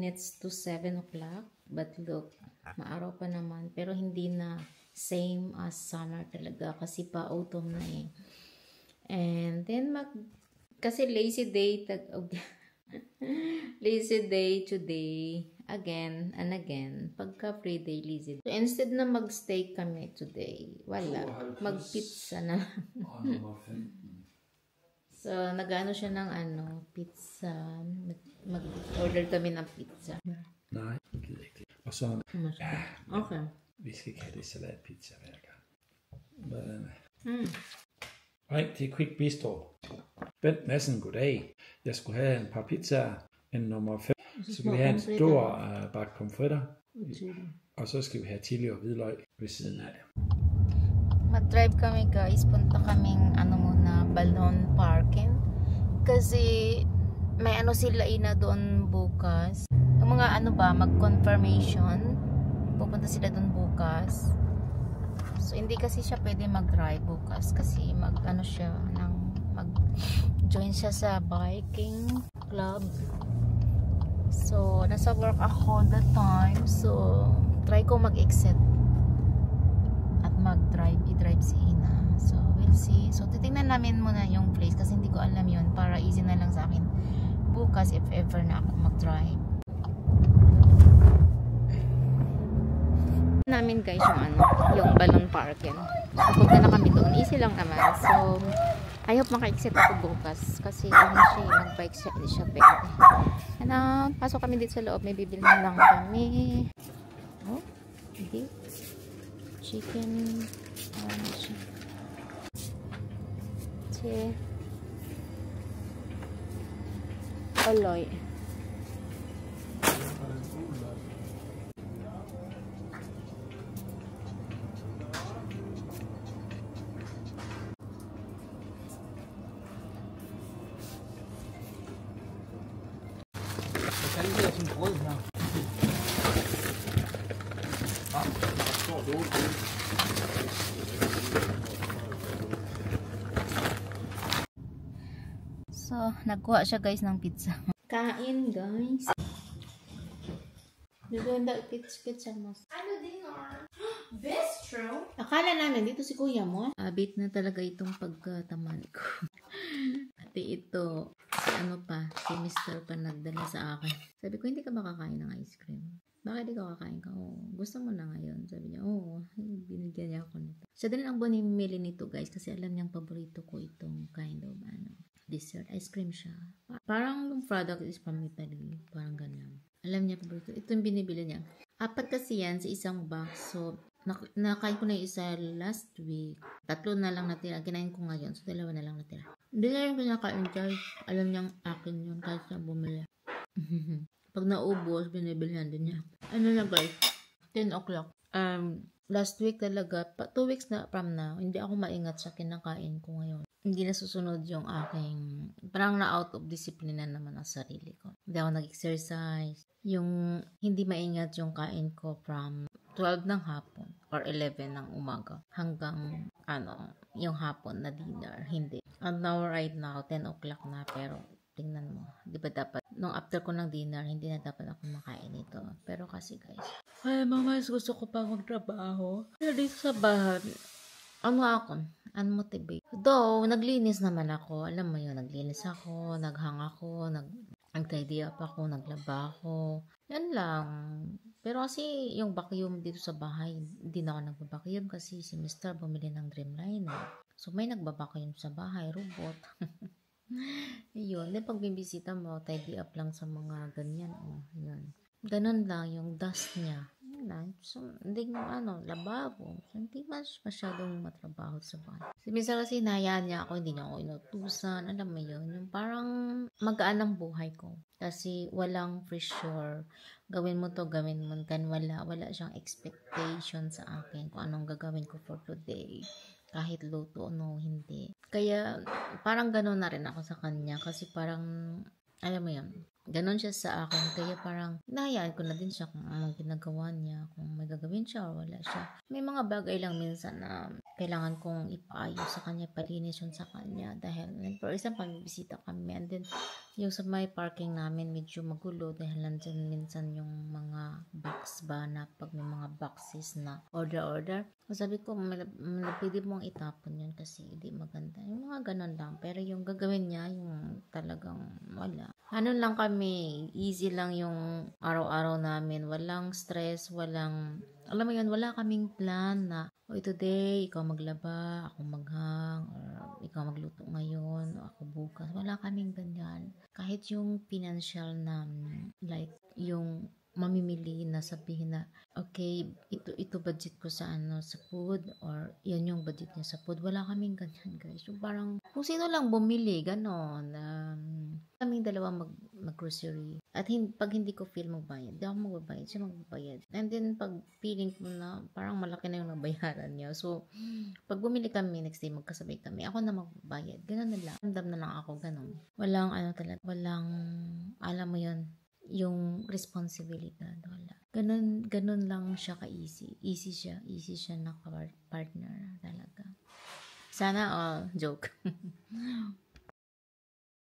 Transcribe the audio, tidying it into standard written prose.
minutes to 7 o'clock. But look, maaraw pa naman. Pero hindi na same as summer talaga kasi pa autumn na eh. And then kasi lazy day lazy day today again and again pagka free day lazy day. So instead na mag-steak kami today, wala, mag-pizza na. So nag-ano siya ng pizza, mag-order kami ng pizza. Nej, jeg gider ikke det. Og så Okay. Vi skal ikke have det salatpizza hver gang. Ring til Quick Bistro. Bent Madsen, goddag. Jeg skulle have en par pizzaer, en nummer 5. Så skal vi have en stor bakke pomfritter. Og så skal vi have chili og hvidløg ved siden af det. Mag-drive kami guys. Punta kaming muna, Balon Parking. Kasi may sila ina doon bukas. Yung mga mag-confirmation. Pupunta sila doon bukas. So, hindi kasi siya pwede mag-drive bukas kasi mag-join siya sa biking club. So, nasa work ako that time. So, try ko mag-exit at i-drive si Ina. So, we'll see. So, titingnan namin muna yung place kasi hindi ko alam yun para easy na lang sa akin bukas if ever na ako mag-drive. Namin guys yung Balon Parking. Pupunta na kami doon. Easy lang naman. So, I hope maka-exit ako bukas. Kasi mag-bike siya. Hindi siya pwede. Pasok kami dito sa loob. May bibilhin lang kami. Oh, hindi. Chicken. Oloy. So, nagkuha siya guys ng pizza. Kain guys. Naganda pizza mo. Dinner? Bistro? Akala namin dito si kuya mo. Abit na talaga itong pagkataman ko. Ate ito, si Mr. pa nagdala sa akin. Sabi ko, hindi ka makakain ng ice cream. Bakit di ka kakain ka? Oh, gusto mo na ngayon. Sabi niya, binigyan niya ako nito. Siya din ang bunimili nito guys kasi alam niyang paborito ko itong kind of dessert. Ice cream siya. Parang yung product is from Italy. Parang ganyan. Alam niya paborito. Ito yung binibili niya. 4 kasi yan sa isang box. So, nakain ko na yung isa last week. 3 na lang natira. Kinain ko ngayon. So, 2 na lang natira. Hindi na yung kinakain guys. Alam niyang akin yun kahit siya bumili. Pag naubos, binibilihan din niya. Na guys? 10 o'clock. Last week talaga, 2 weeks na from now, hindi ako maingat sa kinakain ko ngayon. Hindi na susunod yung aking, parang na out of discipline na naman ang sarili ko. Hindi ako nag-exercise. Yung hindi maingat yung kain ko from 12 ng hapon or 11 ng umaga hanggang yung hapon na dinner. Hindi. And now right now, 10 o'clock na pero tingnan mo. Di ba dapat, nung after ko ng dinner, hindi na dapat ako makain ito. Pero kasi guys, mas gusto ko pa magtrabaho. Pero dito sa bahay, unmotivate. Though, naglinis naman ako. Alam mo yun, naglinis ako, naghang ako, nag-tidy up ako, naglaba ako. Yan lang. Pero kasi yung vacuum dito sa bahay, hindi na ako nagbabacuum kasi si Mr. bumili ng Dreamliner. So, may nagbabacuum sa bahay, robot. Yun. Then, pag bibisita mo, tidy up lang sa mga ganyan. Yun. Ganun lang yung dust niya. So, hindi lababo. So, hindi masyadong matrabaho sa bahay. Si minsan kasi hinayaan niya ako, hindi niya ako inutusan. Alam mo yun, yung parang magaan ang buhay ko. Kasi walang pressure. Gawin mo to, gawin mo. Wala siyang expectation sa akin kung anong gagawin ko for today. Kahit luto o hindi. Kaya, parang gano'n na rin ako sa kanya. Kasi parang, alam mo yun, Ganon siya sa akin. Kaya parang nahayaan ko na din siya kung anong ginagawa niya, kung may gagawin siya or wala siya. May mga bagay lang minsan na kailangan kong ipaayos sa kanya, palinis yun sa kanya. Dahil, for example, bisita kami. And then, yung sa may parking namin, medyo magulo dahil nandyan minsan yung mga box ba na pag may mga boxes na order. Sabi ko, pwede mong itapon yun kasi hindi maganda. Yung mga ganon lang. Pero yung gagawin niya, yung talagang wala. Ano lang kami, easy lang yung araw-araw namin. Walang stress, alam mo yun, wala kaming plan na, today, ikaw maglaba, ako maghang, or ikaw magluto ngayon, o ako bukas. Wala kaming ganyan. Kahit yung financial na, like, yung mamimili na sabihin na, okay, ito budget ko sa sa food, or yan yung budget niya sa food. Wala kaming ganyan, guys. So, parang, kung sino lang bumili, ganon. Kaming dalawa mag-grocery. At pag hindi ko feel magbayad, di ako magbabayad, siya magbabayad. And then, pag feeling ko na parang malaki na yung nabayaran niya. So, pag bumili kami, next day magkasabay kami, ako na magbayad. Ganon na lang. Ramdam na lang ako, ganon. Walang, alam mo yun, yung responsibilidad, wala. Ganun lang siya ka-easy. Easy siya na partner talaga. Sana all. Joke.